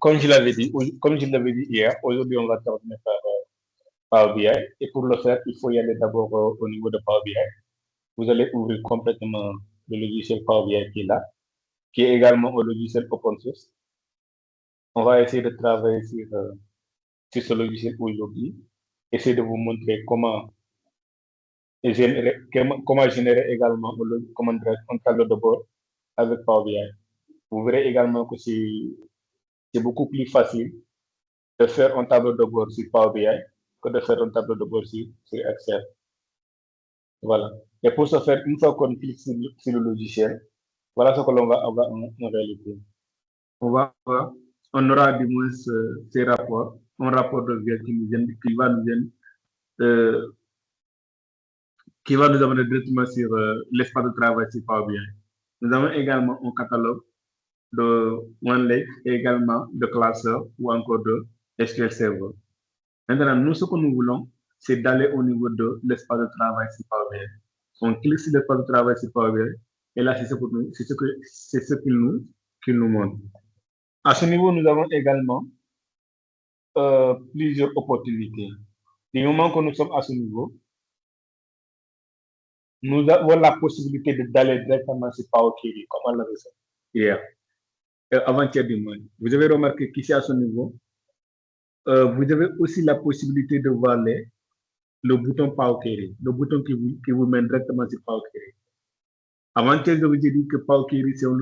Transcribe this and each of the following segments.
comme je l'avais dit hier, aujourd'hui, on va terminer par Power BI. Et pour le faire, il faut y aller d'abord au niveau de Power BI. Vous allez ouvrir complètement le logiciel Power BI qui est là, qui est également un logiciel open source. On va essayer de travailler sur ce logiciel aujourd'hui, essayer de vous montrer comment générer également un tableau de bord avec Power BI. Vous verrez également que c'est beaucoup plus facile de faire un tableau de bord sur Power BI que de faire un tableau de bord sur Excel. Voilà. Et pour ce faire, une fois qu'on clique sur le logiciel, voilà ce que l'on va avoir en réalité. On aura du moins ces rapports, un rapport de vie qui va nous amener directement sur l'espace de travail sur Power BI. Nous avons également un catalogue de OneLake et également de classeur ou encore de SQL Server. Maintenant, nous, ce que nous voulons, c'est d'aller au niveau de l'espace de travail sur Power BI. On clique sur l'espace de travail sur Power BI et là, c'est ce qu'il nous montre. À ce niveau, nous avons également plusieurs opportunités. Du moment que nous sommes à ce niveau, nous avons la possibilité d'aller directement sur Power Query, comme on l'avait fait hier, avant-hier du mois. Vous avez remarqué qu'ici, à ce niveau, vous avez aussi la possibilité de voir le bouton Power Query, le bouton qui vous mène directement sur Power Query. Avant-hier, je vous ai dit que Power Query, c'est un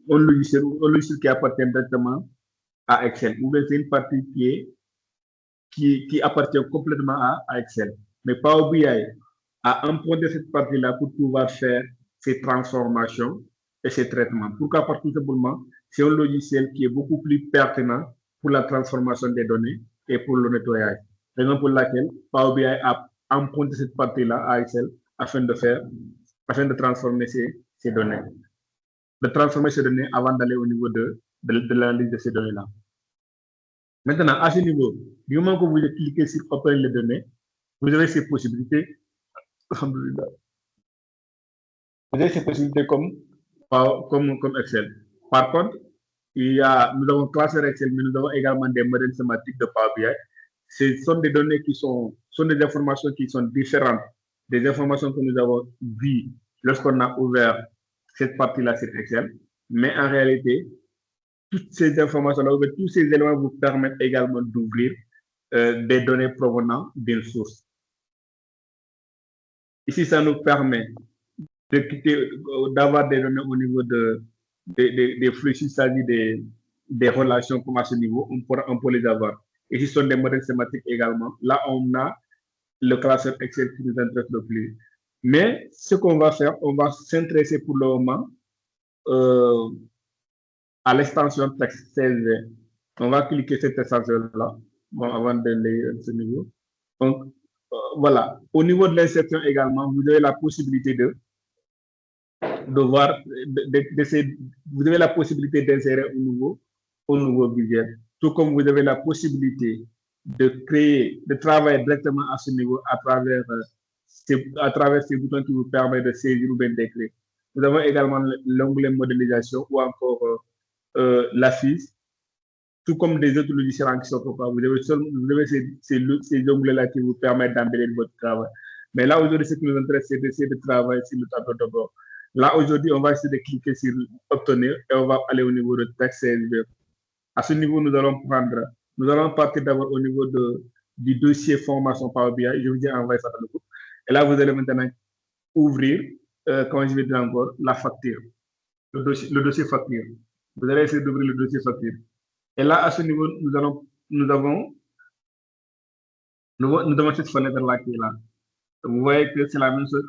logiciel qui appartient directement à Excel. Ou bien c'est une partie qui appartient complètement à Excel. Mais Power BI a emprunté cette partie-là pour pouvoir faire ces transformations et ces traitements. Pourquoi? Parce que tout simplement, c'est un logiciel qui est beaucoup plus pertinent pour la transformation des données et pour le nettoyage. Raison pour laquelle Power BI a emprunté cette partie-là à Excel afin de transformer ces données. De transformer ces données avant d'aller au niveau de l'analyse de ces données-là. Maintenant, à ce niveau, du moment que vous cliquez sur Open les données, vous avez ces possibilités. Vous avez ces possibilités comme Excel. Par contre, nous avons classeur Excel, mais nous avons également des modèles sémantiques de Power BI. Ce sont des données sont des informations qui sont différentes des informations que nous avons vues lorsqu'on a ouvert cette partie-là sur Excel. Mais en réalité, toutes ces informations-là, tous ces éléments vous permettent également d'ouvrir des données provenant d'une source. Ici, ça nous permet d'avoir des données au niveau des flux, s'il s'agit des relations comme à ce niveau, on peut les avoir. Et ce sont des modèles sémantiques également. Là, on a le classeur Excel qui nous intéresse le plus. Mais ce qu'on va faire, on va s'intéresser pour le moment à l'extension texte CSV. On va cliquer sur cette extension-là avant d'aller à ce niveau. Donc, voilà. Au niveau de l'insertion également, vous avez la possibilité vous avez la possibilité d'insérer un nouveau budget. Tout comme vous avez la possibilité de travailler directement à ce niveau à travers ces boutons qui vous permettent de saisir ou bien d'écrire. Nous avons également l'onglet modélisation ou encore l'affiche, tout comme des autres logiciels qui sont capables. Vous avez ces onglets-là qui vous permettent d'embellir votre travail. Mais là, aujourd'hui, ce qui nous intéresse, c'est d'essayer de travailler sur le tableau de bord. Là, aujourd'hui, on va essayer de cliquer sur Obtenir et on va aller au niveau de texte CSV. À ce niveau, nous allons partir d'abord au niveau du dossier formation Power BI. Je vous dis envoyer ça dans le groupe. Et là, vous allez maintenant ouvrir, comme je vais dire encore, la facture, le dossier facture. Vous allez essayer d'ouvrir le dossier facture. Et là, à ce niveau, nous avons cette fenêtre-là qui est là. Vous voyez que c'est la même chose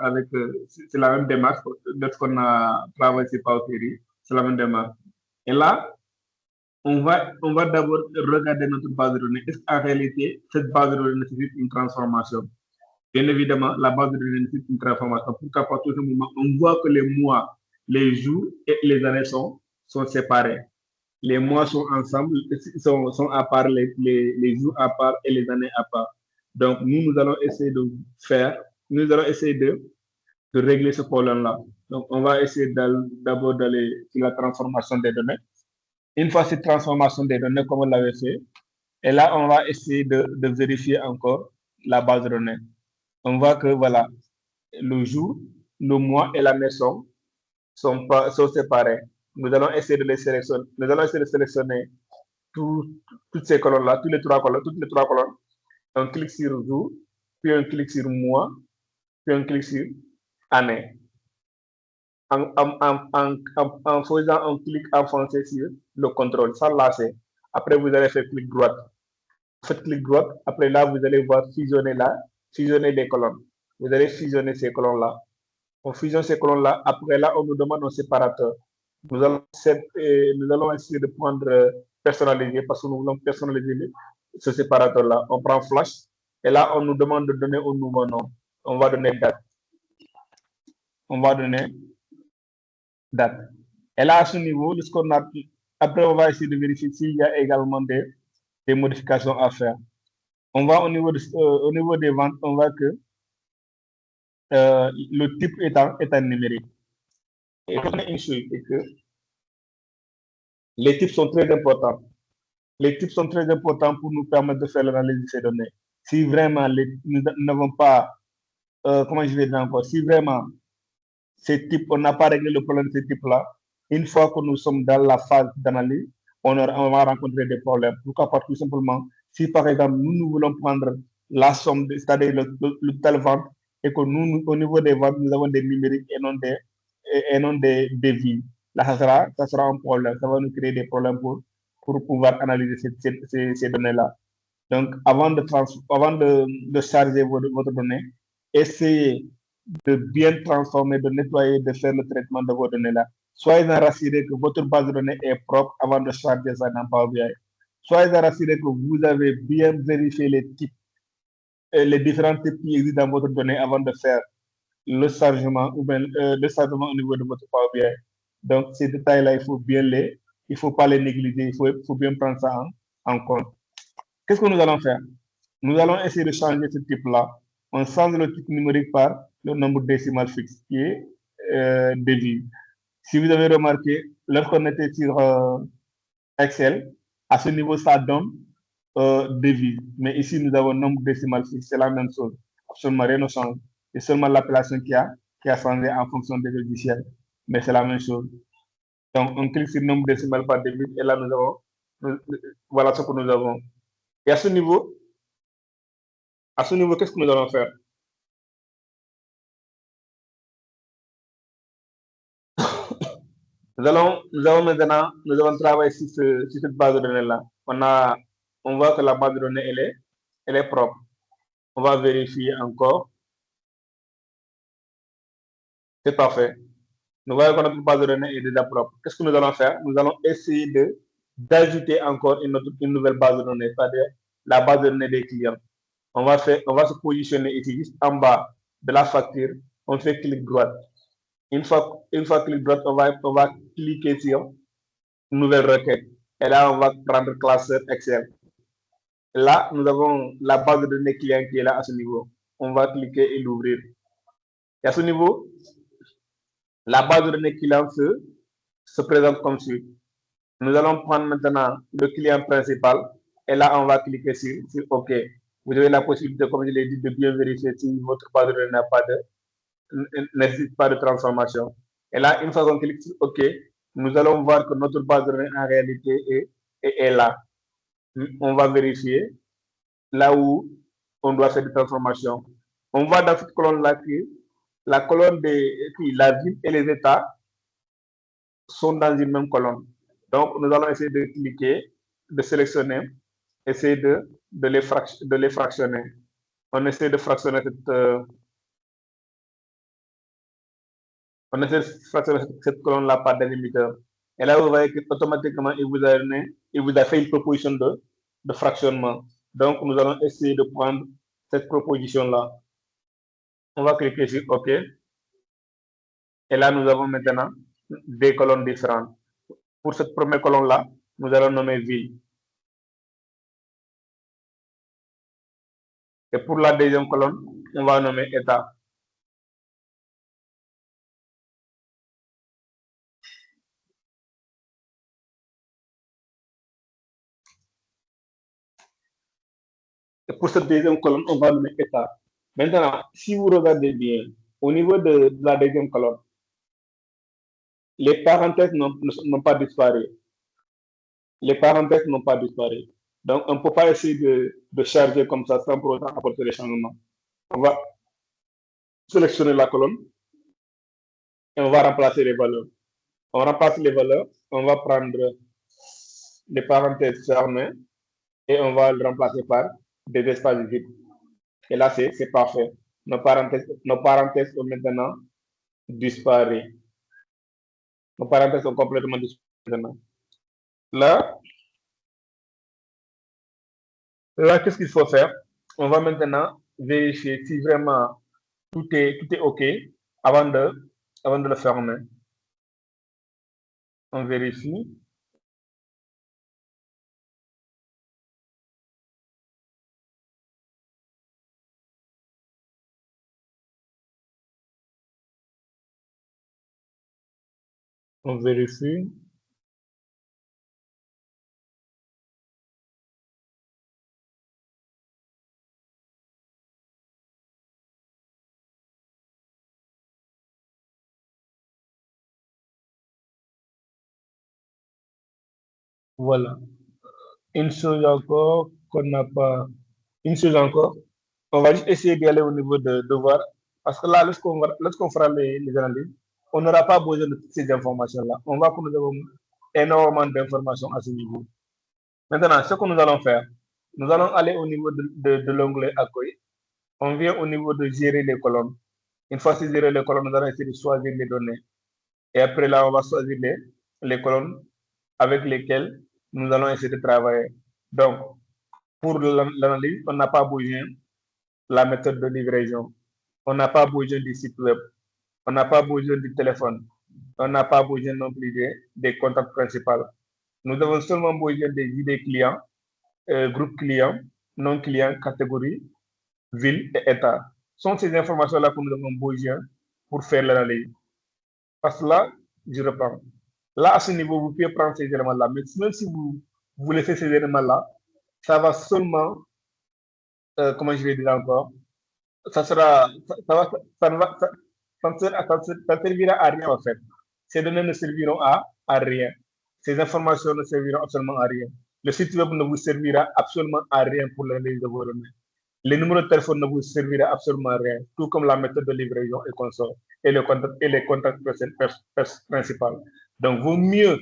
c'est la même démarche lorsqu'on a travaillé sur Power Query. C'est la même démarche. Et là, on va d'abord regarder notre base de données. Est-ce qu'en réalité, cette base de données nécessite une transformation? Bien évidemment, la base de données nécessite une transformation. Pourquoi? Parce que tout moment, on voit que les mois, les jours et les années sont séparés. Les mois sont ensemble, sont à part, les jours à part et les années à part. Donc, nous allons essayer de de régler ce problème-là. Donc, on va essayer d'abord d'aller sur la transformation des données. Une fois cette transformation des données, comme on l'avait fait, et là, on va essayer de vérifier encore la base de données. On voit que, voilà, le jour, le mois et la maison sont séparés. Nous allons essayer de les sélectionner. Nous allons essayer de sélectionner toutes ces colonnes-là, toutes les trois colonnes. On clique sur jour, puis on clique sur mois, puis on clique sur année. En faisant un clic enfoncé sur le contrôle, sans lâcher. Après, vous allez faire clic droit. Faites clic droit. Après, là, vous allez voir fusionner les colonnes. Vous allez fusionner ces colonnes-là. On fusionne ces colonnes-là. Après, là, on nous demande un séparateur. Nous allons essayer de prendre personnaliser parce que nous voulons personnaliser ce séparateur-là. On prend flash et là, on nous demande de donner un nouveau nom. On va donner date. On va donner date. Et là, à ce niveau, après, on va essayer de vérifier s'il y a également des modifications à faire. On va au niveau des ventes, on voit que le type est en numérique. Et on a une chose, c'est que les types sont très importants. Les types sont très importants pour nous permettre de faire l'analyse de ces données. Si vraiment nous n'avons pas, comment je vais dire encore, si vraiment ces types, on n'a pas réglé le problème de ces types-là, une fois que nous sommes dans la phase d'analyse, on va rencontrer des problèmes. Pourquoi? Parce que tout simplement, si par exemple, nous voulons prendre la somme, c'est-à-dire le total vente, et que nous, au niveau des ventes, nous avons des numériques et non des vies. Là, ça sera un problème. Ça va nous créer des problèmes pour pouvoir analyser ces données-là. Donc, avant de charger votre donnée, essayez de bien transformer, de nettoyer, de faire le traitement de vos données-là. Soyez rassurés que votre base de données est propre avant de charger ça dans Power BI. Soyez rassurés que vous avez bien vérifié les types, les différents types qui existent dans votre donnée avant de faire le chargement ou bien le chargement au niveau de votre Power BI. Donc, ces détails-là, il faut pas les négliger, il faut bien prendre ça en compte. Qu'est-ce que nous allons faire? Nous allons essayer de changer ce type-là. On change le type numérique par le nombre décimal fixe qui est devise. Si vous avez remarqué, lorsqu'on était sur Excel, à ce niveau, ça donne devise. Mais ici, nous avons nombre décimal fixe, c'est la même chose. Absolument rien ne change. C'est seulement l'appellation qui a changé en fonction des logiciels. Mais c'est la même chose. Donc, on clique sur nombre décimal par devise et là, voilà ce que nous avons. Et à ce niveau, qu'est-ce que nous allons faire? Nous allons maintenant, nous allons travailler sur cette base de données-là. On voit que la base de données, elle est propre. On va vérifier encore. C'est parfait. Nous voyons que notre base de données est déjà propre. Qu'est-ce que nous allons faire? Nous allons essayer d'ajouter encore une nouvelle base de données, c'est-à-dire la base de données des clients. On va se positionner ici, juste en bas de la facture. On fait clic droit. Une fois clic droit, on va cliquer sur nouvelle requête. Et là, on va prendre classeur Excel. Là, nous avons la base de données client qui est là à ce niveau. On va cliquer et l'ouvrir. Et à ce niveau, la base de données client se présente comme suit. Nous allons prendre maintenant le client principal. Et là, on va cliquer sur OK. Vous avez la possibilité, comme je l'ai dit, de bien vérifier si votre base de données ne nécessite pas de transformation. Et là, une fois qu'on clique sur OK, nous allons voir que notre base de données en réalité est là. On va vérifier là où on doit faire des transformations. On voit dans cette colonne-là que la colonne la ville et les États sont dans une même colonne. Donc, nous allons essayer de cliquer, de sélectionner, essayer de les fractionner. On essaie de fractionner cette colonne-là par délimitateur. Et là, vous voyez qu'automatiquement, il vous a fait une proposition de fractionnement. Donc, nous allons essayer de prendre cette proposition-là. On va cliquer sur OK. Et là, nous avons maintenant des colonnes différentes. Pour cette première colonne-là, nous allons nommer ville. Et pour la deuxième colonne, on va nommer État. Et pour cette deuxième colonne, on va nommer état. Maintenant, si vous regardez bien, au niveau de la deuxième colonne, les parenthèses n'ont pas disparu. Les parenthèses n'ont pas disparu. Donc, on ne peut pas essayer de charger comme ça sans pour autant apporter des changements. On va sélectionner la colonne et on va remplacer les valeurs. On remplace les valeurs, on va prendre les parenthèses fermées et on va le remplacer par des espaces vides. Et là, c'est parfait. Nos parenthèses ont maintenant disparu. Nos parenthèses sont complètement disparues maintenant. Là, là qu'est-ce qu'il faut faire? On va maintenant vérifier si vraiment tout est OK avant de le fermer. On vérifie. On vérifie. Voilà. Une chose encore qu'on n'a pas. Une chose encore. On va juste essayer d'y aller au niveau de voir. Parce que là, lorsqu'on fera les analyses, on n'aura pas besoin de toutes ces informations-là. On va que nous avons énormément d'informations à ce niveau. Maintenant, ce que nous allons faire, nous allons aller au niveau de l'onglet accueil. On vient au niveau de gérer les colonnes. Une fois que gérer les colonnes, nous allons essayer de choisir les données. Et après là, on va choisir les colonnes avec lesquelles nous allons essayer de travailler. Donc, pour l'analyse, on n'a pas besoin de la méthode de livraison. On n'a pas besoin du site web. On n'a pas besoin du téléphone. On n'a pas besoin non plus des contacts principaux. Nous avons seulement besoin des idées clients, groupe client, non client, catégorie, ville et état. Ce sont ces informations-là que nous avons besoin pour faire l'analyse. Parce que là, je reprends. Là, à ce niveau, vous pouvez prendre ces éléments-là. Mais même si vous laissez ces éléments-là, ça va seulement, comment je vais dire encore, ça sera, ça, va, ça, ne va, ça servira à rien en fait. Ces données ne serviront à rien. Ces informations ne serviront absolument à rien. Le site web ne vous servira absolument à rien pour l'analyse de vos données. Les numéros de téléphone ne vous servira absolument à rien, tout comme la méthode de livraison et consort et les contacts principaux. Donc, vaut mieux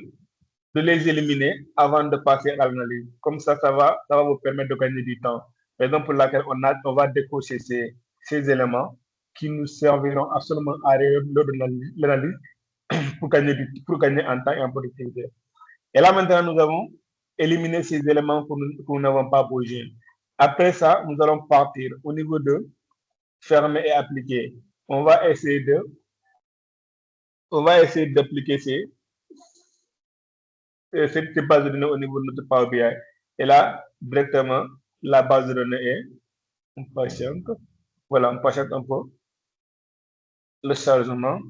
de les éliminer avant de passer à l'analyse. Comme ça va vous permettre de gagner du temps. Raison pour laquelle on va décocher ces éléments qui nous serviront absolument à rien lors de l'analyse pour gagner en temps et en productivité. Et là, maintenant, nous avons éliminé ces éléments que nous n'avons pas besoin. Après ça, nous allons partir au niveau de fermer et appliquer. On va essayer d'appliquer cette base de données au niveau de notre Power BI. Et là, directement, la base de données est on patiente. Voilà, on patiente un peu le chargement.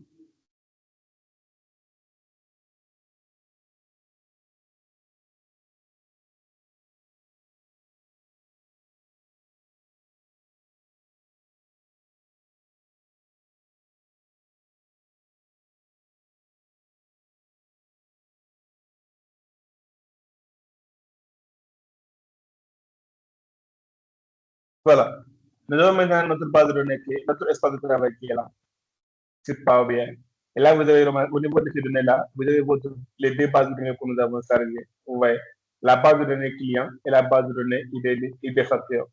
Voilà. Nous avons maintenant notre base de données notre espace de travail qui est là, sur Power BI. Et là, vous avez au niveau de ces données-là, vous avez les deux bases de données que nous avons chargées. Vous voyez, la base de données client et la base de données ID facteurs.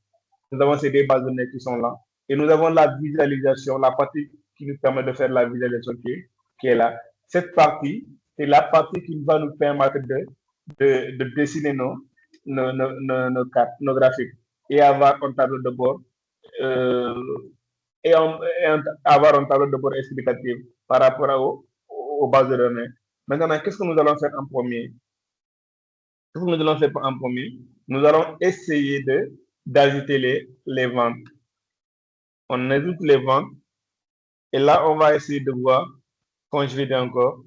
Nous avons ces deux bases de données qui sont là. Et nous avons la visualisation, la partie qui nous permet de faire la visualisation qui est là. Cette partie, c'est la partie qui va nous permettre de dessiner nos cartes, nos graphiques et avoir un tableau de bord euh, avoir un tableau de bord explicatif par rapport aux bases de données. Maintenant, qu'est-ce que nous allons faire en premier? Qu'est-ce que nous allons faire en premier? Nous allons essayer d'ajouter les ventes. On ajoute les ventes et là, on va essayer de voir, quand je vais dire encore,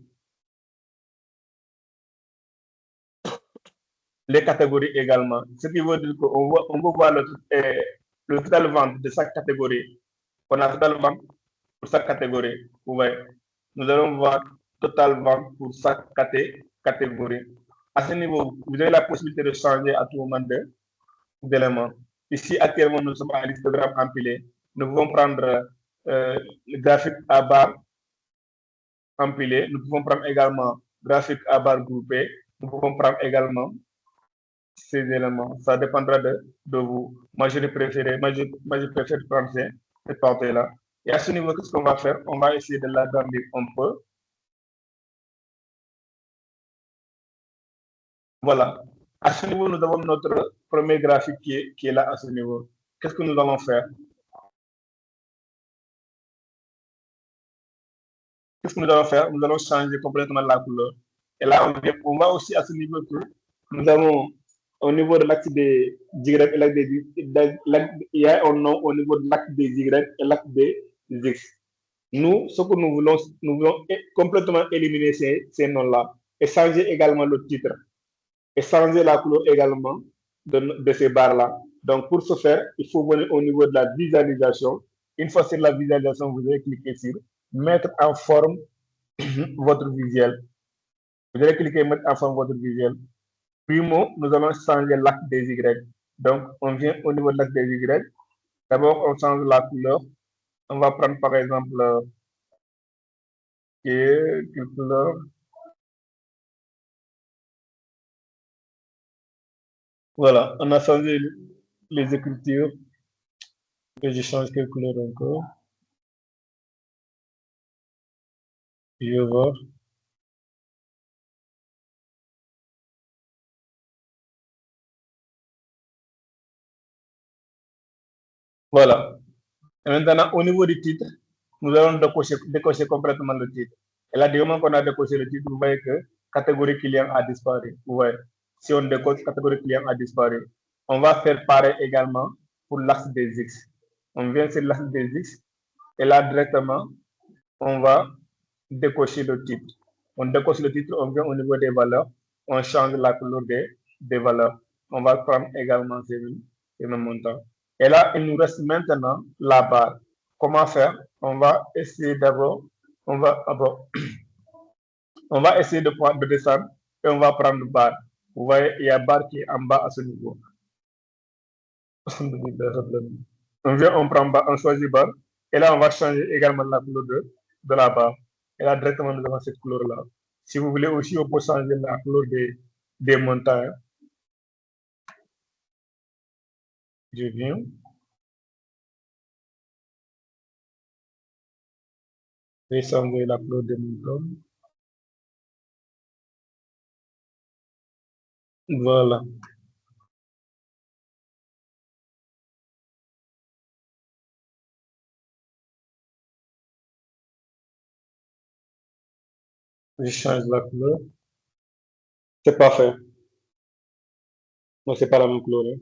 les catégories également. Ce qui veut dire on veut voir le total vente de chaque catégorie. On a total vente pour chaque catégorie. Vous voyez, nous allons voir total vente pour chaque catégorie. À ce niveau, vous avez la possibilité de changer à tout moment d'éléments. Ici, actuellement, nous sommes à l'histogramme empilé. Nous pouvons prendre le graphique à barre empilé. Nous pouvons prendre également graphique à barre groupé. Nous pouvons prendre également ces éléments. Ça dépendra de vous. Moi, je préfère prendre cette partie-là. Et à ce niveau, qu'est-ce qu'on va faire? On va essayer de l'agrandir un peu. Voilà. À ce niveau, nous avons notre premier graphique qui est là à ce niveau. Qu'est-ce que nous allons faire? Qu'est-ce que nous allons faire? Nous allons changer complètement la couleur. Et là, on va aussi à ce niveau que nous avons au niveau de l'axe des Y et l'axe des il y a un nom au niveau de l'axe des Y et l'axe des X. Nous, ce que nous voulons complètement éliminer ces noms-là et changer également le titre et changer la couleur également de ces barres-là. Donc, pour ce faire, il faut venir au niveau de la visualisation. Une fois sur la visualisation, vous allez cliquer sur mettre en forme votre visuel. Vous allez cliquer mettre en forme votre visuel. Puis, nous allons changer l'axe des Y. Donc, on vient au niveau de l'axe des Y. D'abord, on change la couleur. On va prendre par exemple quelle couleur. Voilà, on a changé les écritures. Et je change quelle couleur encore. Je vais voir. Voilà. Et maintenant, au niveau du titre, nous allons décocher complètement le titre. Et là, du moment qu'on a décoché le titre, vous voyez que catégorie client a disparu. Vous voyez, si on décoche, catégorie client a disparu. On va faire pareil également pour l'axe des X. On vient sur l'axe des X et là, directement, on va décocher le titre. On décoche le titre, on vient au niveau des valeurs, on change la couleur des valeurs. On va prendre également ces mêmes montants. Et là, il nous reste maintenant la barre. Comment faire? On va essayer d'abord, on va, on va essayer de descendre et on va prendre barre. Vous voyez, il y a barre qui est en bas à ce niveau. On vient, on prend barre, on choisit barre. Et là, on va changer également la couleur de la barre. Et là, directement, nous avons cette couleur-là. Si vous voulez aussi, on peut changer la couleur des montagnes. Je viens. Je vais changer la couleur des montagnes. Voilà. Je change la couleur. C'est parfait. Non, c'est pas la même couleur. Hein.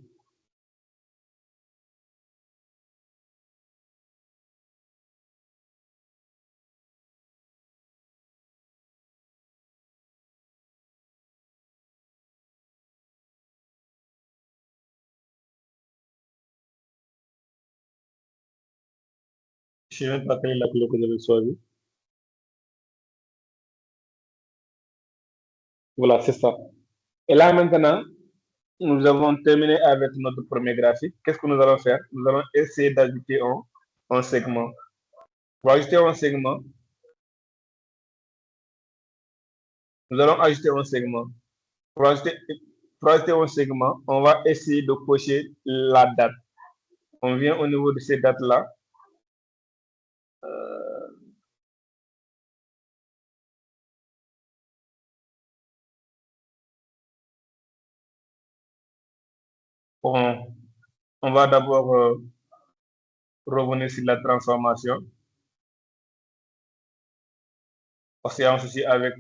Je viens de pas la couleur que j'avais choisie. Voilà, c'est ça. Et là, maintenant, nous avons terminé avec notre premier graphique. Qu'est-ce que nous allons faire? Nous allons essayer d'ajouter un segment. Pour ajouter un segment, nous allons ajouter un segment. Pour ajouter, pour ajouter un segment, on va essayer de cocher la date. On vient au niveau de ces dates-là. On va d'abord revenir sur la transformation. Parce qu'il y a un souci avec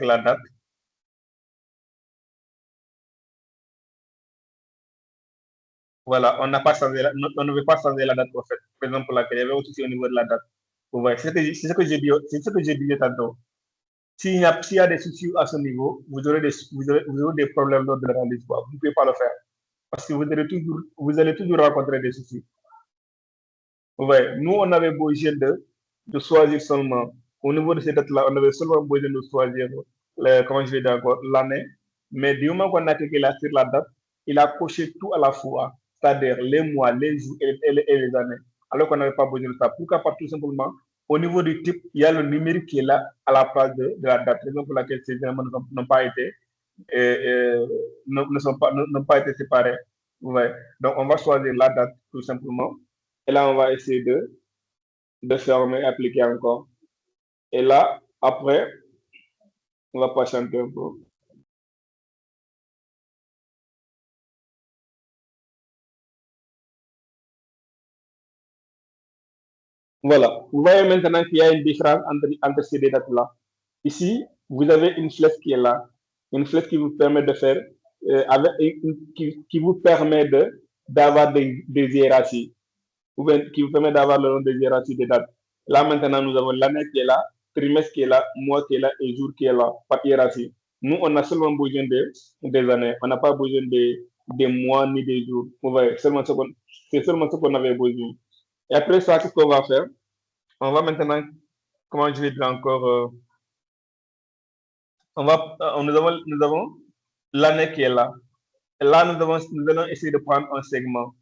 la date. Voilà, on n'a pas changé on ne veut pas changer la date, en fait. Par exemple, pour laquelle il y avait un souci au niveau de la date. Vous voyez, c'est ce que j'ai dit tantôt. s'il y a des soucis à ce niveau, vous aurez des problèmes lors de la réalisation. Vous ne pouvez pas le faire. Parce que vous allez toujours rencontrer des soucis. Ouais, nous, on avait besoin de choisir seulement, au niveau de cette date-là, on avait seulement besoin de choisir, comment je vais dire encore, l'année. Mais du moment qu'on a cliqué là sur la date, il a coché tout à la fois, c'est-à-dire les mois, les jours et les années, alors qu'on n'avait pas besoin de ça. Pourquoi pas tout simplement, au niveau du type, il y a le numérique qui est là à la place de la date, raison pour laquelle ces éléments n'ont pas été, n'ont pas été séparés. Ouais. Donc, on va choisir la date tout simplement. Et là, on va essayer de fermer, appliquer encore. Et là, après, on va patienter un peu. Voilà. Vous voyez maintenant qu'il y a une différence entre ces deux dates-là. Ici, vous avez une flèche qui est là. Une flèche qui vous permet de faire, qui vous permet d'avoir des hiérarchies. Ou bien qui vous permet d'avoir le nom des hiérarchies des dates. Là, maintenant, nous avons l'année qui est là, trimestre qui est là, mois qui est là et jour qui est là, par hiérarchie. Nous, on a seulement besoin des années. On n'a pas besoin des mois ni des jours. Vous voyez, c'est seulement ce qu'on avait besoin. Et après ça, qu'est-ce qu'on va faire? On va maintenant, comment je vais dire encore, nous avons l'année qui est là. Et là, nous allons essayer de prendre un segment.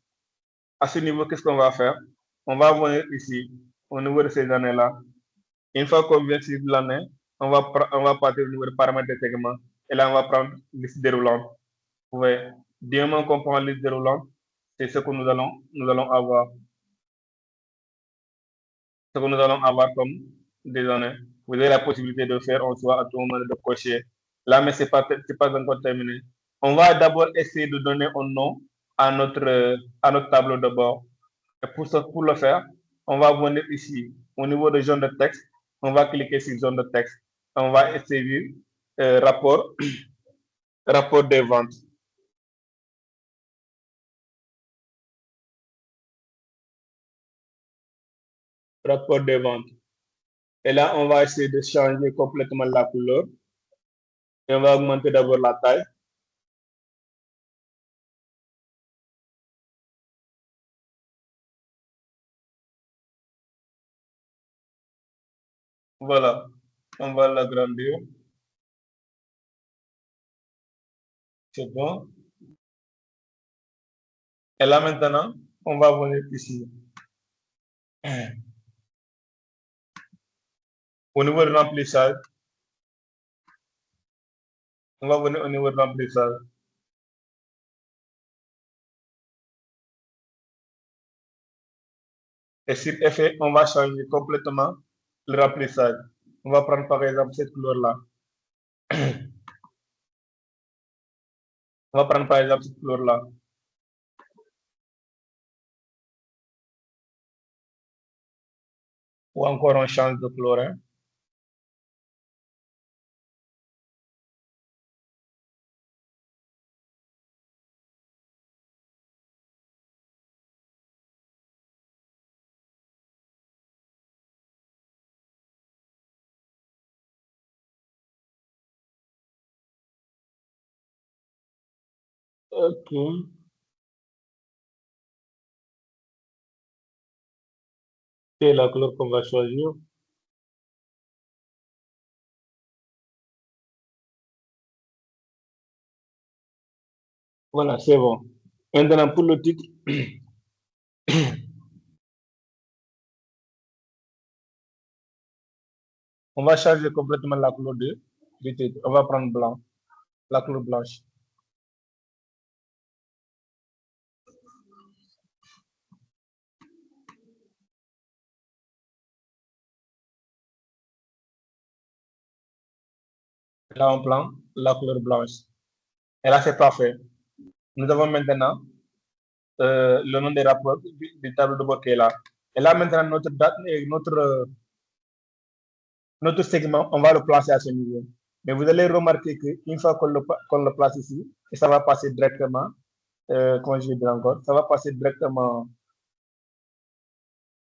À ce niveau, qu'est-ce qu'on va faire? On va venir ici, au niveau de ces années-là. Une fois qu'on vient sur l'année, on va partir au niveau des paramètres de segment. Et là, on va prendre liste déroulante. Vous voyez, du moment qu'on prend liste déroulante, c'est ce que nous allons avoir. Ce que nous allons avoir comme des années. Vous avez la possibilité de faire en soi à tout moment de cocher. Là, mais c'est pas encore terminé. On va d'abord essayer de donner un nom à notre tableau de bord. Et pour le faire, on va venir ici, au niveau de zone de texte, on va cliquer sur zone de texte. On va essayer rapport, rapport des ventes. Rapport des ventes. Et là, on va essayer de changer complètement la couleur. Et on va augmenter d'abord la taille. Voilà. On va l'agrandir. C'est bon. Et là, maintenant, on va venir ici. Au niveau de l'emplissage, on va venir au niveau de l'emplissage. Et sur effet, on va changer complètement le remplissage. On va prendre par exemple cette couleur-là. On va prendre par exemple cette couleur-là. Ou encore on change de couleur. Hein. Ok. C'est la couleur qu'on va choisir. Voilà, c'est bon. Maintenant, pour le titre, on va changer complètement la couleur du titre. On va prendre blanc, la couleur blanche. Là, on prend la couleur blanche. Et là, c'est parfait. Nous avons maintenant le nom des rapports du tableau de bord qui est là. Et là, maintenant, notre date et notre segment, on va le placer à ce niveau. Mais vous allez remarquer qu'une fois qu'on le place ici, et ça va passer directement, comment je vais dire encore, ça va passer directement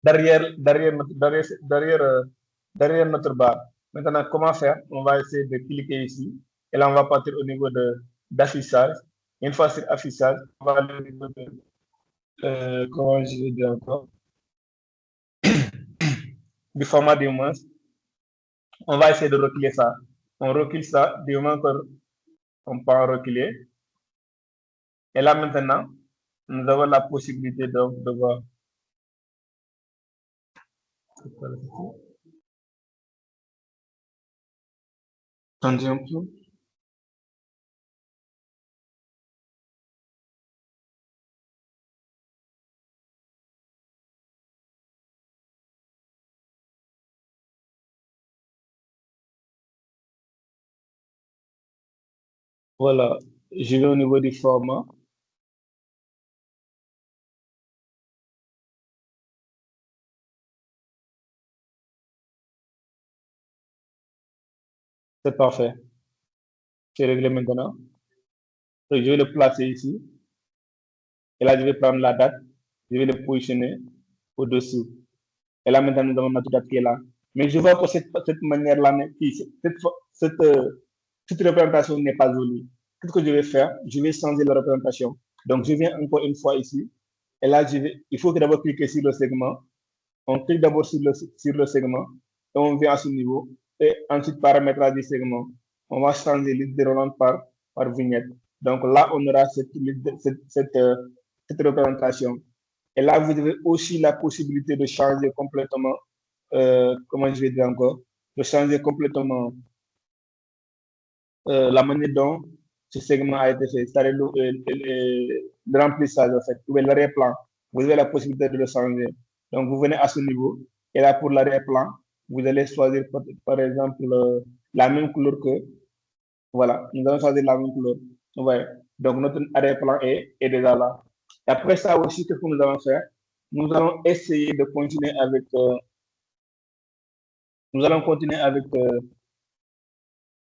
derrière notre barre. Maintenant, comment faire? On va essayer de cliquer ici. Et là, on va partir au niveau d'affichage. Une fois sur affichage, on va aller au niveau de, comment je vais dire encore, du format d'image. On va essayer de reculer ça. On recule ça du moment qu'on peut en reculer. Et là, maintenant, nous avons la possibilité de voir. Attendez un peu. Voilà, je vais au niveau du format. C'est parfait. C'est réglé maintenant. Donc, je vais le placer ici. Et là, je vais prendre la date. Je vais le positionner au-dessus. Et là, maintenant, nous avons notre date qui est là. Mais je vois que cette manière-là, cette représentation n'est pas jolie. Qu'est-ce que je vais faire? Je vais changer la représentation. Donc, je viens encore une fois ici. Et là, il faut que d'abord cliquer sur le segment. On clique d'abord sur le segment. Et on vient à ce niveau. Et ensuite, paramétrage du segment. On va changer liste déroulante par vignette. Donc là, on aura cette représentation. Et là, vous avez aussi la possibilité de changer complètement, comment je vais dire encore, de changer complètement la manière dont ce segment a été fait, c'est-à-dire le remplissage, en fait, ou l'arrière-plan. Vous avez la possibilité de le changer. Donc, vous venez à ce niveau, et là, pour l'arrière-plan, vous allez choisir, par exemple, la même couleur que, voilà, nous allons choisir la même couleur. Ouais. Donc, notre arrière-plan est déjà là. Et après ça aussi, qu'est-ce que nous allons faire? Nous allons essayer de continuer avec, nous allons continuer avec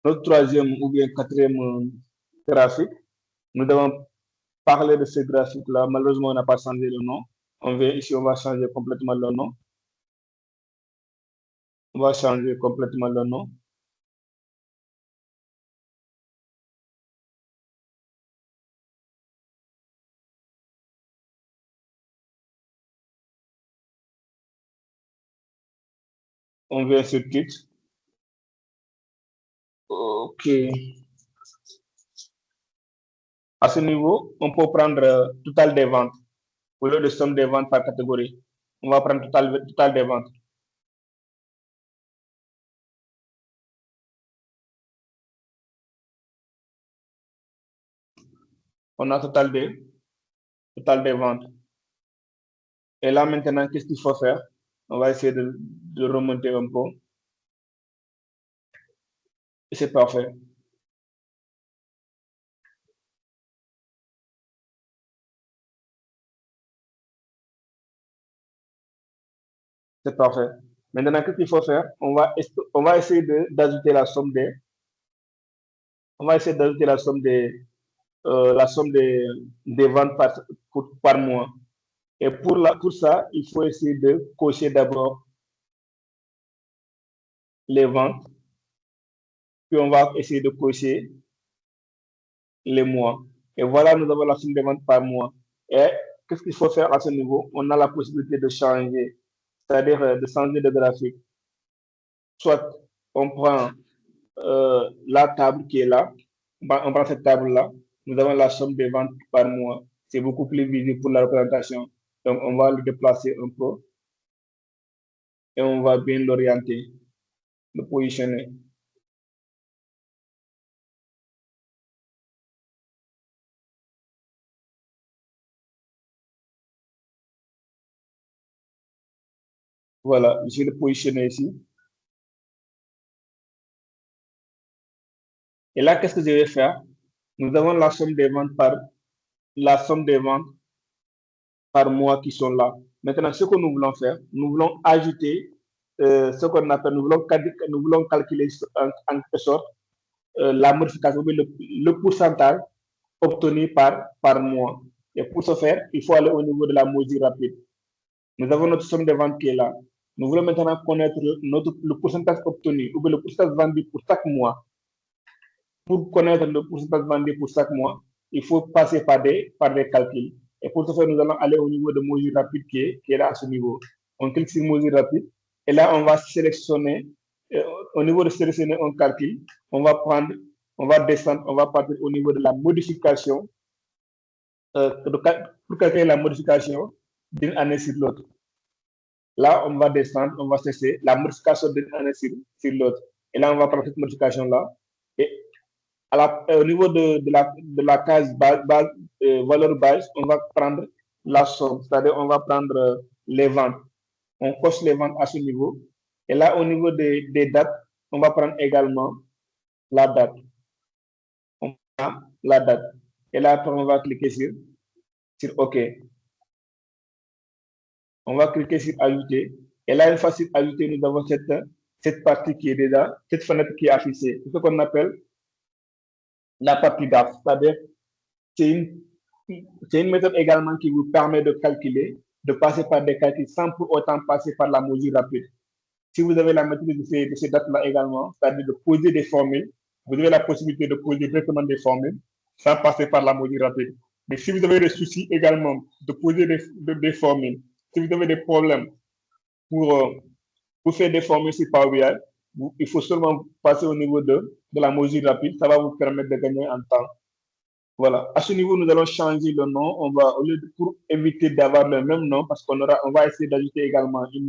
notre troisième ou bien quatrième graphique. Nous devons parler de ce graphique-là. Malheureusement, on n'a pas changé le nom. On vient ici, on va changer complètement le nom. On va changer complètement le nom. On vient sur titre. OK. À ce niveau, on peut prendre total des ventes au lieu de somme des ventes par catégorie. On va prendre total des ventes. On a total des ventes. Et là, maintenant, qu'est-ce qu'il faut faire? On va essayer de remonter un peu. Et c'est parfait. C'est parfait. Maintenant, qu'est-ce qu'il faut faire? On va essayer d'ajouter la somme on va essayer d'ajouter la somme des ventes par mois. Et pour ça, il faut essayer de cocher d'abord les ventes, puis on va essayer de cocher les mois. Et voilà, nous avons la somme des ventes par mois. Et qu'est-ce qu'il faut faire à ce niveau? On a la possibilité de changer, c'est-à-dire de changer de graphique. Soit on prend la table qui est là, on prend cette table-là, nous avons la somme des ventes par mois. C'est beaucoup plus visible pour la représentation. Donc, on va le déplacer un peu et on va bien l'orienter, le positionner. Voilà, je vais le positionner ici. Et là, qu'est-ce que je vais faire? Nous avons la somme des ventes par mois qui sont là. Maintenant, ce que nous voulons faire, nous voulons ajouter ce qu'on appelle, nous voulons calculer en quelque sorte la modification, le pourcentage obtenu par mois. Et pour ce faire, il faut aller au niveau de la mesure rapide. Nous avons notre somme de vente qui est là. Nous voulons maintenant connaître le pourcentage obtenu ou bien le pourcentage vendu pour chaque mois. Pour connaître le pourcentage vendu pour chaque mois, il faut passer par des calculs. Et pour ce faire, nous allons aller au niveau de mesure rapide qui est là à ce niveau. On clique sur mesure rapide et là, on va sélectionner, au niveau de sélectionner un calcul, on va prendre, on va descendre, on va partir au niveau de la modification, pour calculer la modification d'une année sur l'autre. Là, on va descendre, on va cesser la modification d'une année sur l'autre. Et là, on va prendre cette modification-là. Et au niveau de la case valeur base, on va prendre la somme, c'est-à-dire on va prendre les ventes. On coche les ventes à ce niveau. Et là, au niveau des dates, on va prendre également la date. On prend la date. Et là, après, on va cliquer sur OK. On va cliquer sur Ajouter. Et là, une fois sur Ajouter, nous avons cette partie qui est déjà, cette fenêtre qui est affichée. C'est ce qu'on appelle la partie DAF. C'est-à-dire, c'est une méthode également qui vous permet de calculer, de passer par des calculs sans pour autant passer par la mesure rapide. Si vous avez la maîtrise de ces dates-là également, c'est-à-dire de poser des formules, vous avez la possibilité de poser directement des formules sans passer par la mesure rapide. Mais si vous avez des soucis également de poser des formules, si vous avez des problèmes pour faire des formules sur Power BI, il faut seulement passer au niveau de la mesure rapide. Ça va vous permettre de gagner en temps. Voilà. À ce niveau, nous allons changer le nom. Pour éviter d'avoir le même nom, parce on va essayer d'ajouter également une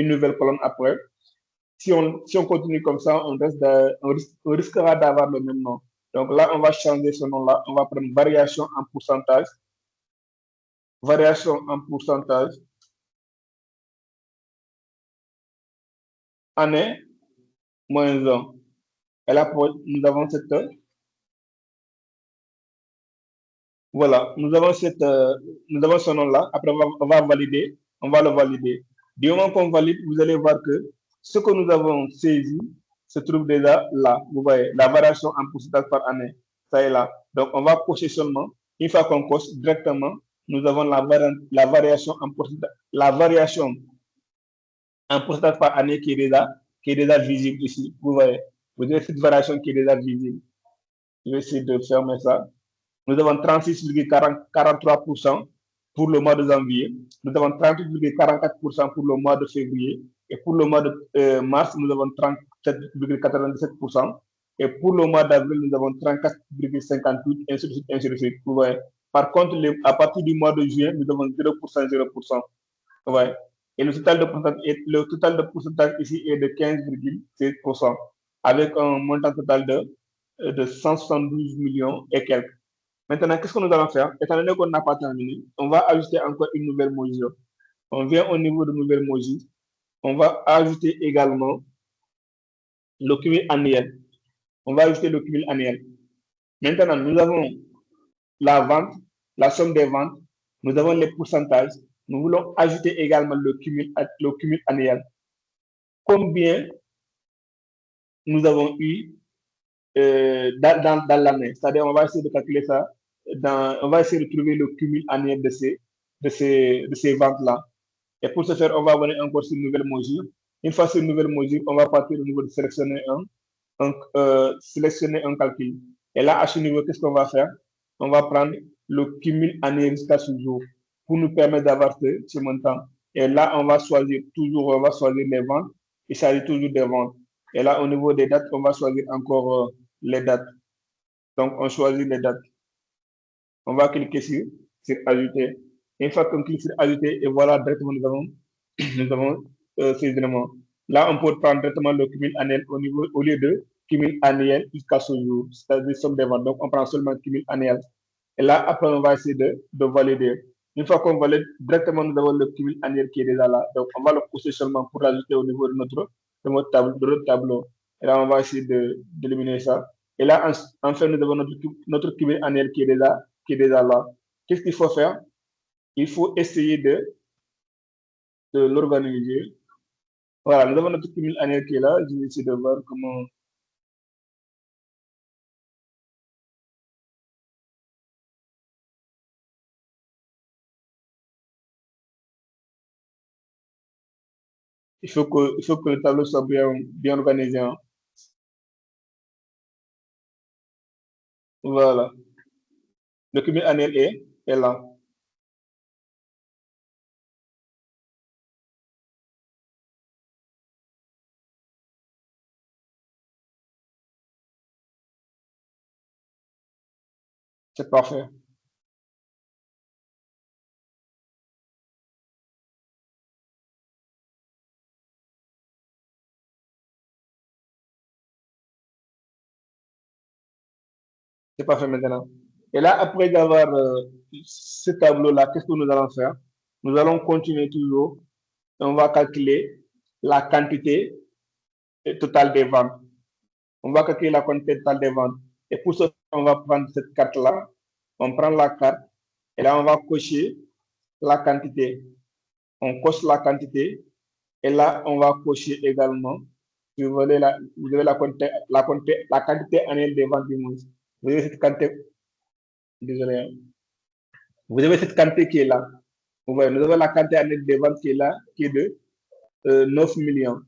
nouvelle colonne après. Si on continue comme ça, on risquera d'avoir le même nom. Donc là, on va changer ce nom-là. On va prendre variation en pourcentage. Variation en pourcentage. Année moins 1. Et là, nous avons voilà, nous avons ce nom-là. Après, on va valider. On va le valider. Du moment qu'on valide, vous allez voir que ce que nous avons saisi se trouve déjà là. Vous voyez, la variation en pourcentage par année, ça est là. Donc, on va cocher seulement. Une fois qu'on coche directement, nous avons la variation en pourcentage par année qui est déjà visible ici. Vous voyez, vous avez cette variation qui est déjà visible. Je vais essayer de fermer ça. Nous avons 36,43% pour le mois de janvier. Nous avons 38,44% pour le mois de février. Et pour le mois de mars, nous avons 37,97%. Et pour le mois d'avril, nous avons 34,58%, ainsi de suite, ainsi de suite. Vous voyez. Par contre, à partir du mois de juin, nous avons 0%, 0%. Vous voyez. Et le total de pourcentage ici est de 15,6%, avec un montant total de 172 millions et quelques. Maintenant, qu'est-ce que nous allons faire? Étant donné qu'on n'a pas terminé, on va ajouter encore une nouvelle mesure. On vient au niveau de nouvelle mesure. On va ajouter également le cumul annuel. On va ajouter le cumul annuel. Maintenant, nous avons la vente, la somme des ventes. Nous avons les pourcentages. Nous voulons ajouter également le cumul annuel. Combien nous avons eu dans l'année? C'est-à-dire, on va essayer de calculer ça. On va essayer de trouver le cumul annuel de ces ventes-là. Et pour ce faire, on va venir encore sur une nouvelle mesure. Une fois sur une nouvelle mesure, on va partir au niveau de sélectionner un calcul. Et là, à ce niveau, qu'est-ce qu'on va faire? On va prendre le cumul annuel jusqu'à ce jour pour nous permettre d'avoir ce montant. Et là, on va choisir les ventes. Il s'agit toujours des ventes. Et là, au niveau des dates, on va choisir encore les dates. Donc, on choisit les dates. On va cliquer sur Ajouter. Une fois qu'on clique sur Ajouter, et voilà, directement, nous avons ces éléments. Là, on peut prendre directement le cumul annuel au lieu de cumul annuel jusqu'à ce jour, c'est-à-dire somme des ventes. Donc, on prend seulement le cumul annuel. Et là, après, on va essayer de valider. Une fois qu'on valide, directement, nous avons le cumul annuel qui est déjà là. Donc, on va le pousser seulement pour l'ajouter au niveau de notre tableau. Et là, on va essayer d'éliminer ça. Et là, enfin, nous avons notre cumul annuel qui est déjà là. Qu'est-ce qu'il faut faire? Il faut essayer de l'organiser. Voilà, nous avons notre cumul annuel qui est là. Je vais essayer de voir comment il faut que le tableau soit bien organisé, hein. Voilà. Le cumul annuel est là. C'est parfait. C'est parfait maintenant. Et là, après avoir ce tableau-là, qu'est-ce que nous allons faire? Nous allons continuer toujours. On va calculer la quantité totale des ventes. On va calculer la quantité totale des ventes. Et pour ça, on va prendre cette carte-là. On prend la carte et là, on va cocher la quantité. On coche la quantité et là, on va cocher également. Vous avez la quantité annuelle des ventes du mois. Vous avez cette quantité, désolé, hein. Vous avez cette quantité qui est là. Vous voyez, nous avons la quantité annuelle des ventes qui est là, qui est de 9 millions.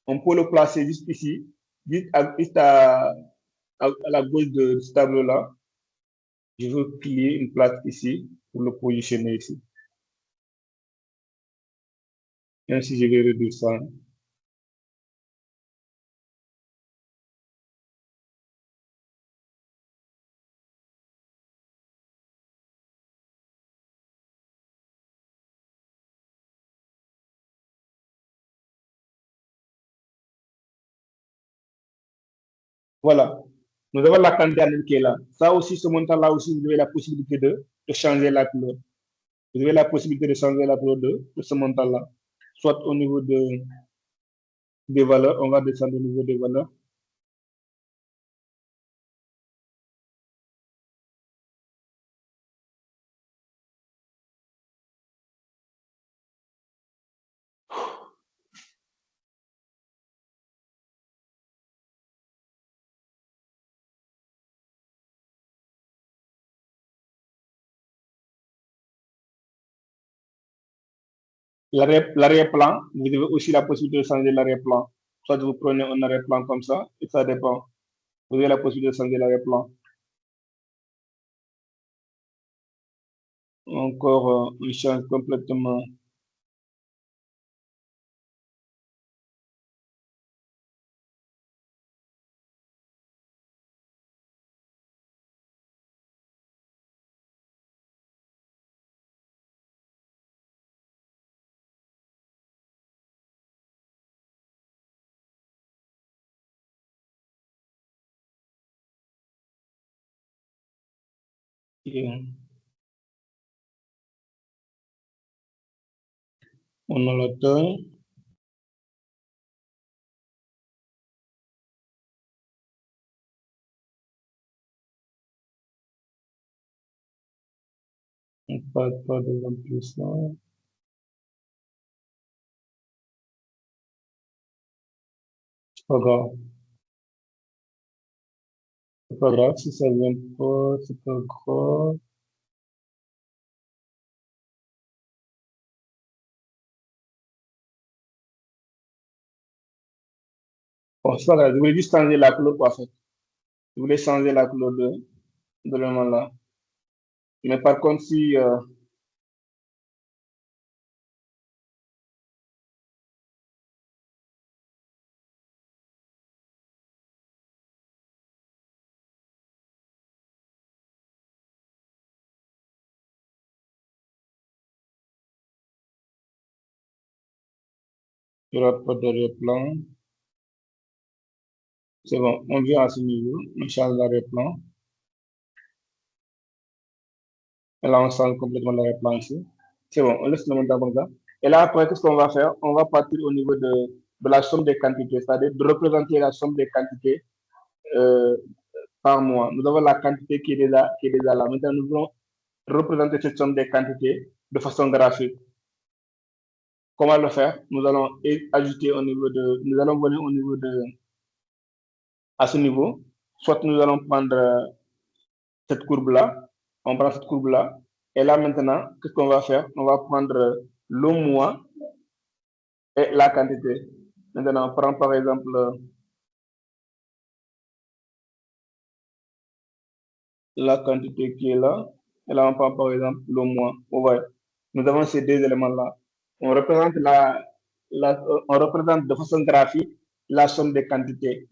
On peut le placer juste ici, juste à la gauche de ce tableau-là. Je veux plier une place ici pour le positionner ici. Même si je vais réduire ça. Voilà. Nous avons la quantité annuelle qui est là. Ça aussi, ce montant-là aussi, vous avez la possibilité de changer la couleur. Vous avez la possibilité de changer la couleur de ce montant-là. Soit au niveau des valeurs, on va descendre au niveau des valeurs. L'arrière-plan, vous avez aussi la possibilité de changer l'arrière-plan. Soit vous prenez un arrière-plan comme ça, et ça dépend. Vous avez la possibilité de changer l'arrière-plan. Encore, on change complètement. Et on a le temps. On parle pas de remplissement. C'est pas grave. C'est pas grave si ça vient pas, c'est pas grave. Bon, c'est pas grave. Je voulais juste changer la couleur, quoi, en fait. Je voulais changer la couleur de l'élément là. Mais par contre, si, il n'y aura pas d'arrière-plan, c'est bon, on vient à ce niveau, on change l'arrière-plan. Et là, on change complètement l'arrière-plan ici. C'est bon, on laisse le montant comme ça. Et là, après, qu'est-ce qu'on va faire? On va partir au niveau de la somme des quantités, c'est-à-dire de représenter la somme des quantités euh, par mois. Nous avons la quantité qui est déjà là. Maintenant, nous allons représenter cette somme des quantités de façon graphique. Comment le faire? Nous allons ajouter au niveau nous allons venir au niveau à ce niveau. Soit nous allons prendre cette courbe-là, on prend cette courbe-là, et là maintenant, qu'est-ce qu'on va faire? On va prendre le mois, et la quantité. Maintenant, on prend par exemple la quantité qui est là. Et là, on prend par exemple le mois. Vous voyez, nous avons ces deux éléments-là. On représente on représente de façon graphique la somme des quantités.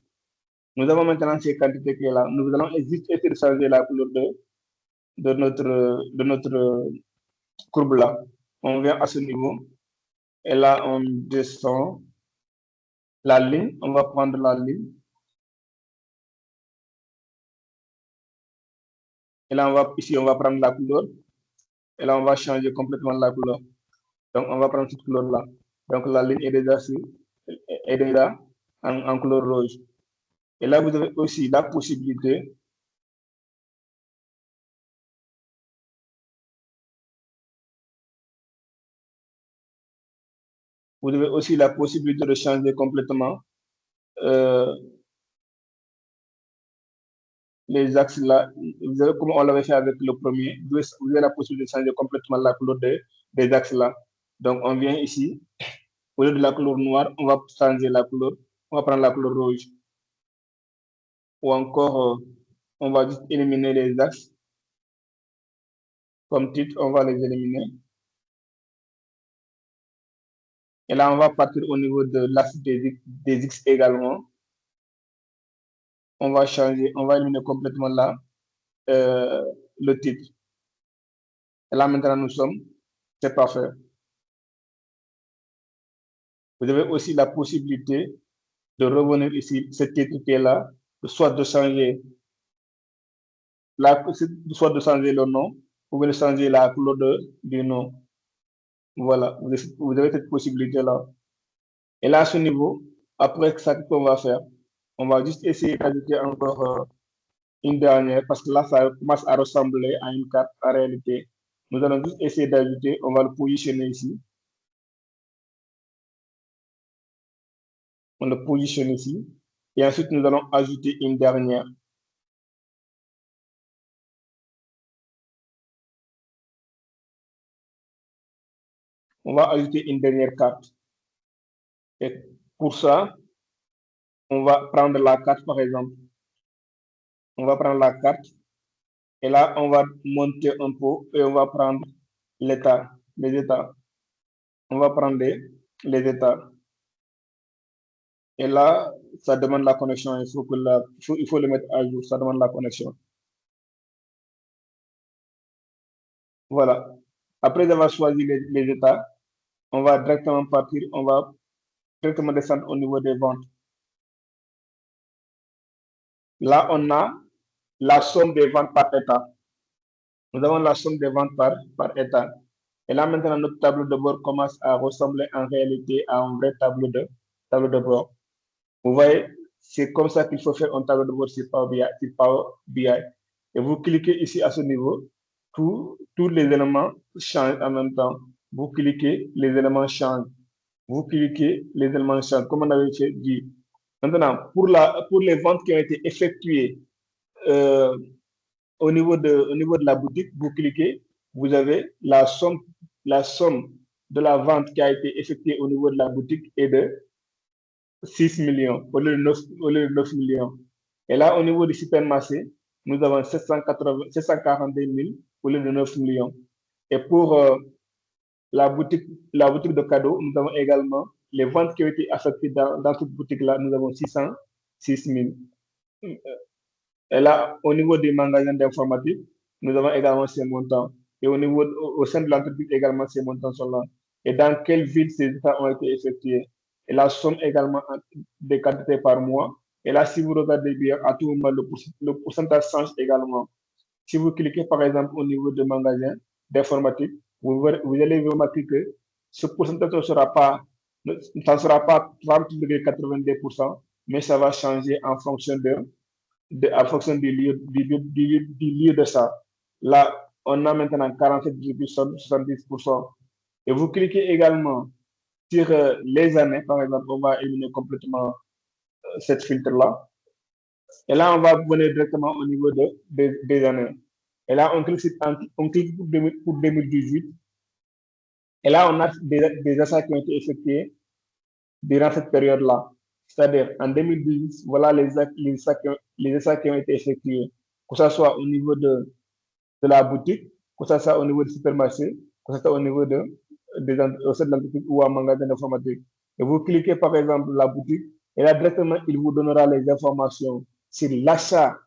Nous avons maintenant ces quantités qui est là. Nous allons juste essayer de changer la couleur de notre courbe là. On vient à ce niveau. Et là, on descend la ligne. On va prendre la ligne. Et là, ici, on va prendre la couleur. Et là, on va changer complètement la couleur. Donc, on va prendre cette couleur-là. Donc, la ligne est déjà en couleur rouge. Et là, vous avez aussi la possibilité de changer complètement les axes là. Vous avez, comme on l'avait fait avec le premier, vous avez la possibilité de changer complètement la couleur des axes là. Donc, on vient ici. Au lieu de la couleur noire, on va changer la couleur. On va prendre la couleur rouge. Ou encore, on va juste éliminer les axes. Comme titre, on va les éliminer. Et là, on va partir au niveau de l'axe des X également. On va changer, on va éliminer complètement là le titre. Et là, maintenant, c'est parfait. Vous avez aussi la possibilité de revenir ici, ce titre qui est là, soit de changer le nom, vous pouvez changer la couleur du nom. Voilà, vous avez cette possibilité-là. Et là, à ce niveau, après ça, qu'est-ce qu'on va faire? On va juste essayer d'ajouter encore une dernière, parce que là, ça commence à ressembler à une carte en réalité. Nous allons juste essayer d'ajouter, on va le positionner ici. On le positionne ici. Et ensuite, nous allons ajouter une dernière. On va ajouter une dernière carte. Et pour ça, on va prendre la carte, par exemple. On va prendre la carte. Et là, on va monter un peu et on va prendre les états. On va prendre les états. Et là, ça demande la connexion. Il faut le mettre à jour. Ça demande la connexion. Voilà. Après avoir choisi les états, on va directement partir. On va directement descendre au niveau des ventes. Là, on a la somme des ventes par état. Nous avons la somme des ventes par état. Et là, maintenant, notre tableau de bord commence à ressembler en réalité à un vrai tableau de bord. Vous voyez, c'est comme ça qu'il faut faire un tableau de bord sur Power BI. Et vous cliquez ici à ce niveau, tous les éléments changent en même temps. Vous cliquez, les éléments changent. Vous cliquez, les éléments changent, comme on avait dit. Maintenant, pour les ventes qui ont été effectuées euh, au niveau de la boutique, vous cliquez, vous avez la somme de la vente qui a été effectuée au niveau de la boutique est de 6 millions au lieu de 9 millions. Et là, au niveau du supermarché, nous avons 742 000 au lieu de 9 millions. Et pour la boutique de cadeaux, nous avons également les ventes qui ont été affectées dans cette boutique-là, nous avons 606 000. Et là, au niveau des magasins d'informatique, nous avons également ces montants. Et au sein de l'entreprise également, ces montants sont là. Et dans quelle ville ces états ont été effectués. Et la somme également des quantités par mois. Et là, si vous regardez bien, à tout moment, le pourcentage change également. Si vous cliquez par exemple au niveau de magasins d'informatique, vous allez remarquer que ce pourcentage ne sera pas 30,82%, mais ça va changer en fonction en fonction du lieu de ça. Là, on a maintenant 47,70%. Et vous cliquez également sur les années, par exemple, on va éliminer complètement cette filtre-là. Et là, on va venir directement au niveau des années. Et là, on clique pour 2018. Et là, on a des achats qui ont été effectués durant cette période-là. C'est-à-dire, en 2018, voilà les achats qui ont été effectués, que ce soit au niveau de la boutique, que ce soit au niveau du supermarché, que ce soit au niveau au sein de l'entreprise ou un magasin d'informatique. Et vous cliquez par exemple la boutique, et là directement, il vous donnera les informations sur l'achat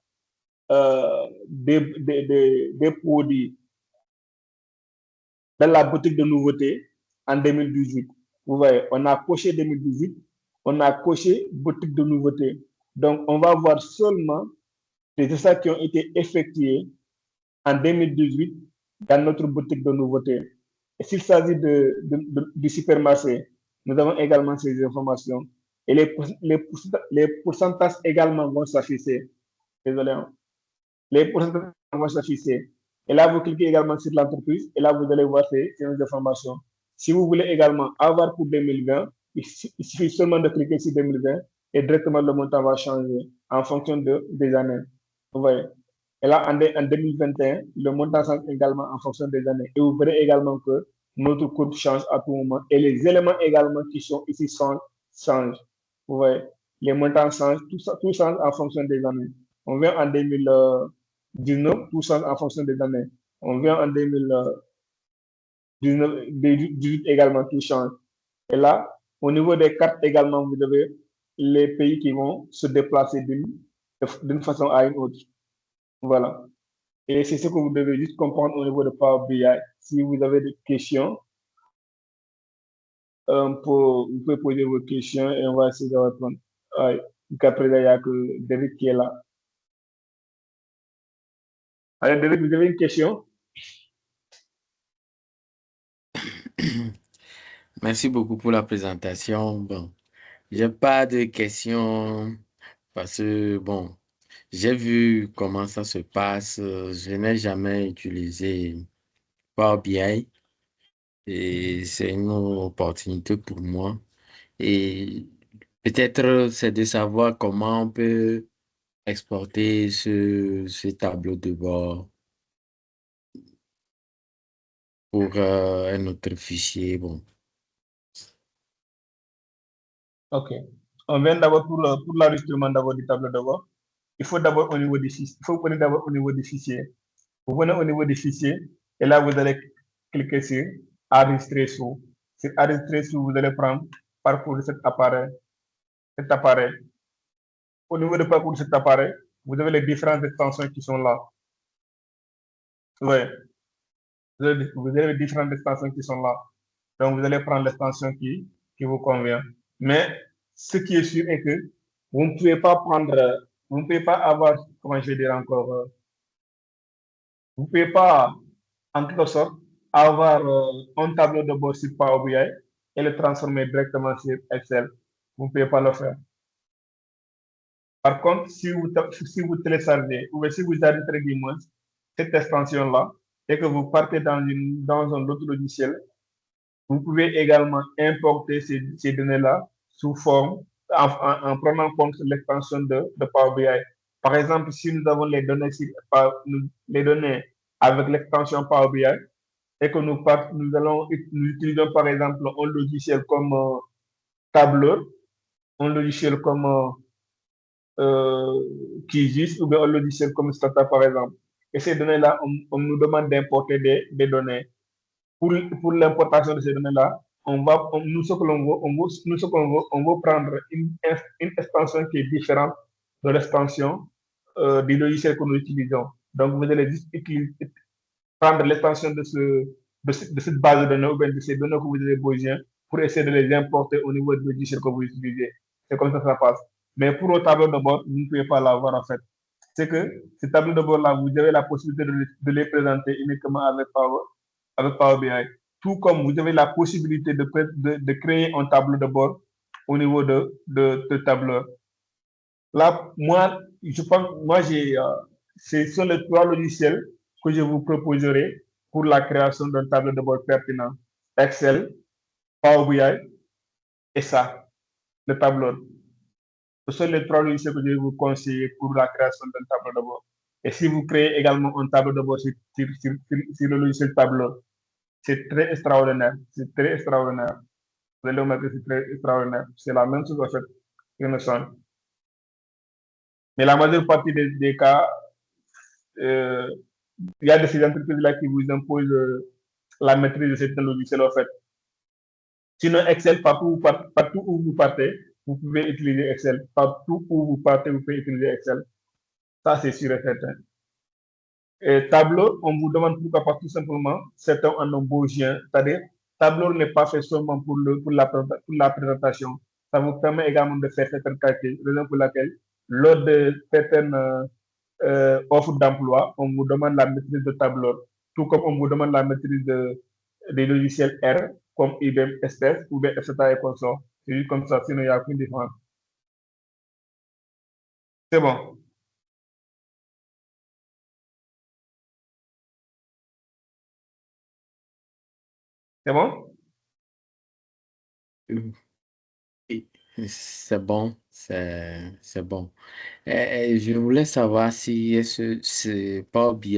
des produits dans la boutique de nouveautés en 2018. Vous voyez, on a coché 2018, on a coché boutique de nouveautés. Donc, on va voir seulement les achats qui ont été effectués en 2018 dans notre boutique de nouveautés. Et s'il s'agit du supermarché, nous avons également ces informations. Et les pourcentages également vont s'afficher. Désolé. Hein. Les pourcentages vont s'afficher. Et là, vous cliquez également sur l'entreprise et là, vous allez voir ces informations. Si vous voulez également avoir pour 2020, il suffit seulement de cliquer sur 2020 et directement le montant va changer en fonction des années. Vous voyez. Et là, en 2021, le montant change également en fonction des années. Et vous verrez également que notre courbe change à tout moment. Et les éléments également qui sont ici changent. Vous voyez, les montants changent, tout change en fonction des années. On vient en 2019, tout change en fonction des années. On vient en 2018 également, tout change. Et là, au niveau des cartes également, vous avez les pays qui vont se déplacer d'une façon à une autre. Voilà. Et c'est ce que vous devez juste comprendre au niveau de Power BI. Si vous avez des questions, vous pouvez poser vos questions et on va essayer de répondre. Jusqu'à présent, il n'y a que David qui est là. Alors, David, vous avez une question? Merci beaucoup pour la présentation. Bon, j'ai pas de questions parce que, bon, j'ai vu comment ça se passe. Je n'ai jamais utilisé Power BI et c'est une opportunité pour moi. Et peut-être c'est de savoir comment on peut exporter ce tableau de bord pour un autre fichier. Bon. OK. On vient d'abord pour l'enregistrement d'abord du tableau de bord. Il faut d'abord au niveau des fichiers. Il faut venir d'abord au niveau des fichiers. Vous venez au niveau des fichiers et là, vous allez cliquer sur enregistrer sous. Sur enregistrer sous, vous allez prendre parcours de cet appareil. Cet appareil. Au niveau du parcours de cet appareil, vous avez les différentes extensions qui sont là. Ouais. Vous avez les différentes extensions qui sont là. Donc, vous allez prendre l'extension qui vous convient. Mais ce qui est sûr est que vous ne pouvez pas vous ne pouvez pas avoir, comment je vais dire encore, vous ne pouvez pas, en quelque sorte, avoir un tableau de bord sur Power BI et le transformer directement sur Excel. Vous ne pouvez pas le faire. Par contre, si vous téléchargez ou si vous enregistrez du moins cette extension-là et que vous partez dans un autre logiciel, vous pouvez également importer ces données-là sous forme, en prenant en compte l'extension de Power BI. Par exemple, si nous avons les données avec l'extension Power BI et que nous utilisons par exemple un logiciel comme Tableur, un logiciel comme QGIS ou bien un logiciel comme Stata par exemple. Et ces données-là, on nous demande d'importer des données. Pour l'importation de ces données-là, nous, ce que l'on veut, nous, ce qu'on veut, on veut prendre une extension qui est différente de l'extension du logiciel que nous utilisons. Donc, vous allez juste prendre l'extension de cette base de données ou bien de ces données que vous avez besoin pour essayer de les importer au niveau du logiciel que vous utilisez. C'est comme ça que ça passe. Mais pour un tableau de bord, vous ne pouvez pas l'avoir en fait. C'est que ces tableaux de bord-là, vous avez la possibilité de les présenter uniquement avec Power BI. Tout comme vous avez la possibilité de créer un tableau de bord au niveau de tableur. Là, moi, je pense, ce sont les trois logiciels que je vous proposerai pour la création d'un tableau de bord pertinent. Excel, Power BI et ça, le tableur. Ce sont les trois logiciels que je vais vous conseiller pour la création d'un tableau de bord. Et si vous créez également un tableau de bord sur le logiciel tableur, c'est très extraordinaire. C'est très extraordinaire. Vous allez remarquer que c'est très extraordinaire. C'est la même chose en fait que nous sommes. Mais la majeure partie des cas, euh, il y a de ces entreprises-là qui vous imposent la maîtrise de certains logiciels en fait. Sinon, Excel, partout où vous partez, vous pouvez utiliser Excel. Partout où vous partez, vous pouvez utiliser Excel. Ça, c'est sûr et certain. Et Tableau, on vous demande pourquoi pas tout simplement, certains en ont beau chien. C'est-à-dire, Tableau n'est pas fait seulement pour la présentation. Ça vous permet également de faire certaines qualités, raison pour laquelle, lors de certaines offres d'emploi, on vous demande la maîtrise de Tableau, tout comme on vous demande la maîtrise des logiciels R, comme IBM Express ou bien etc. et consorts. C'est juste comme ça, sinon il n'y a aucune différence. C'est bon, c'est bon? Oui, c'est bon, c'est bon. Je voulais savoir si ce Power BI,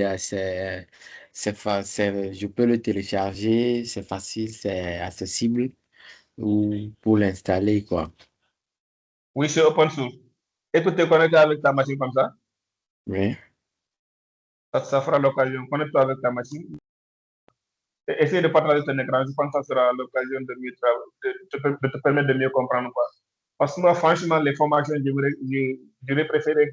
je peux le télécharger, c'est facile, c'est accessible ou pour l'installer, quoi. Oui, c'est open source. Et tu te connectes avec ta machine comme Oui. ça fera l'occasion. Connecte-toi avec ta machine. Essaye de partager ton écran. Je pense que ça sera l'occasion de te permettre de mieux comprendre quoi. Parce que moi, franchement, les formations, j'aurais préféré que